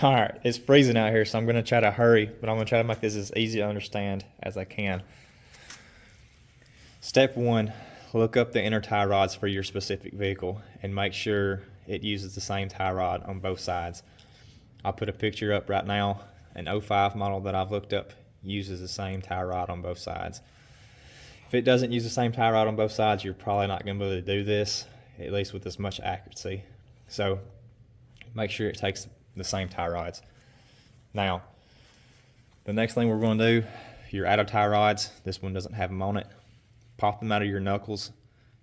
All right, it's freezing out here, so I'm going to try to hurry, but I'm going to try to make this as easy to understand as I can. Step one, look up the inner tie rods for your specific vehicle and make sure it uses the same tie rod on both sides. I'll put a picture up right now. An '05 model that I've looked up uses the same tie rod on both sides. If it doesn't use the same tie rod on both sides, you're probably not going to be able to do this, at least with as much accuracy. So make sure it takes the same tie rods. Now, the next thing we're going to do, your outer tie rods, this one doesn't have them on it. Pop them out of your knuckles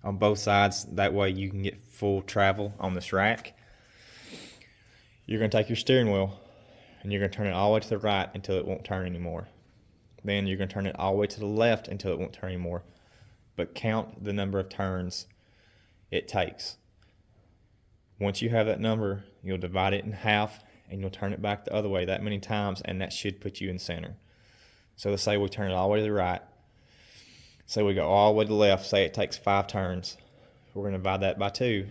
on both sides. That way you can get full travel on this rack. You're going to take your steering wheel and you're going to turn it all the way to the right until it won't turn anymore. Then you're going to turn it all the way to the left until it won't turn anymore. But count the number of turns it takes. Once you have that number, you'll divide it in half and you'll turn it back the other way that many times, and that should put you in center. So let's say we turn it all the way to the right. Say we go all the way to the left. Say it takes 5 turns. We're going to divide that by 2.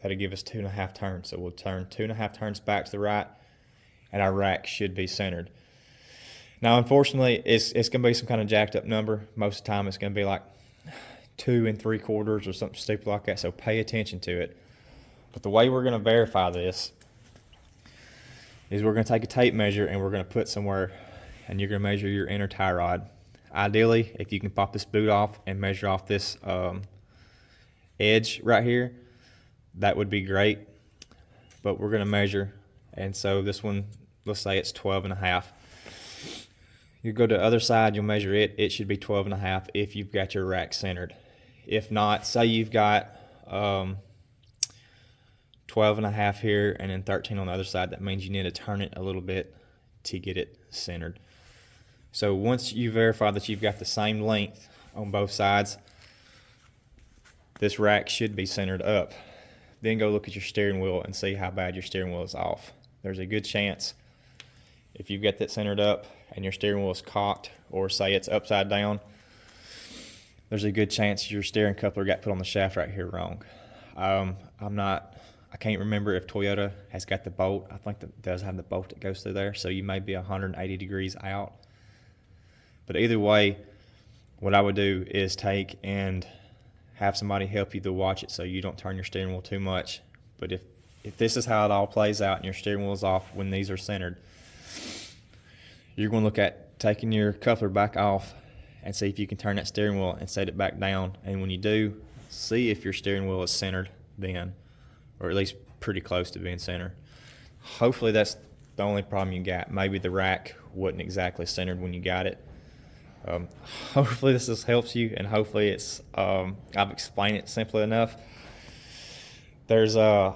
That'll give us 2.5 turns. So we'll turn 2.5 turns back to the right, and our rack should be centered. Now, unfortunately, it's going to be some kind of jacked up number. Most of the time, it's going to be like 2 3/4 or something stupid like that. So pay attention to it. But the way we're going to verify this is we're going to take a tape measure and we're going to put somewhere, and you're going to measure your inner tie rod. Ideally, if you can pop this boot off and measure off this edge right here, that would be great. But we're going to measure, and so this one, let's say it's 12.5. You go to the other side, you'll measure it. It should be 12.5 if you've got your rack centered. If not, say you've got 12.5 here and then 13 on the other side, that means you need to turn it a little bit to get it centered. So once you verify that you've got the same length on both sides, this rack should be centered up. Then go look at your steering wheel and see how bad your steering wheel is off. There's a good chance if you've got that centered up and your steering wheel is cocked, or say it's upside down, there's a good chance your steering coupler got put on the shaft right here wrong. I can't remember if Toyota has got the bolt. I think that does have the bolt that goes through there, so you may be 180 degrees out. But either way, what I would do is take and have somebody help you to watch it so you don't turn your steering wheel too much. But if this is how it all plays out and your steering wheel is off when these are centered, you're going to look at taking your coupler back off and see if you can turn that steering wheel and set it back down. And when you do, see if your steering wheel is centered then, or at least pretty close to being centered. Hopefully that's the only problem you got. Maybe the rack wasn't exactly centered when you got it. Hopefully this helps you, and hopefully it's I've explained it simply enough. There's I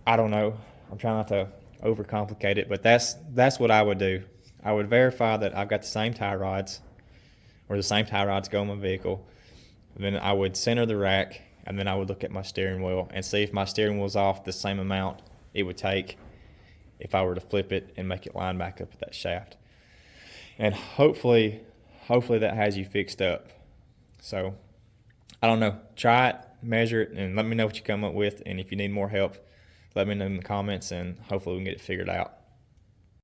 don't know, I'm trying not to overcomplicate it, but that's what I would do. I would verify that I've got the same tie rods, or the same tie rods go on my vehicle. Then I would center the rack, and then I would look at my steering wheel and see if my steering wheel is off the same amount it would take if I were to flip it and make it line back up at that shaft. And hopefully that has you fixed up. So I don't know, try it, measure it, and let me know what you come up with. And if you need more help, let me know in the comments, and hopefully we can get it figured out.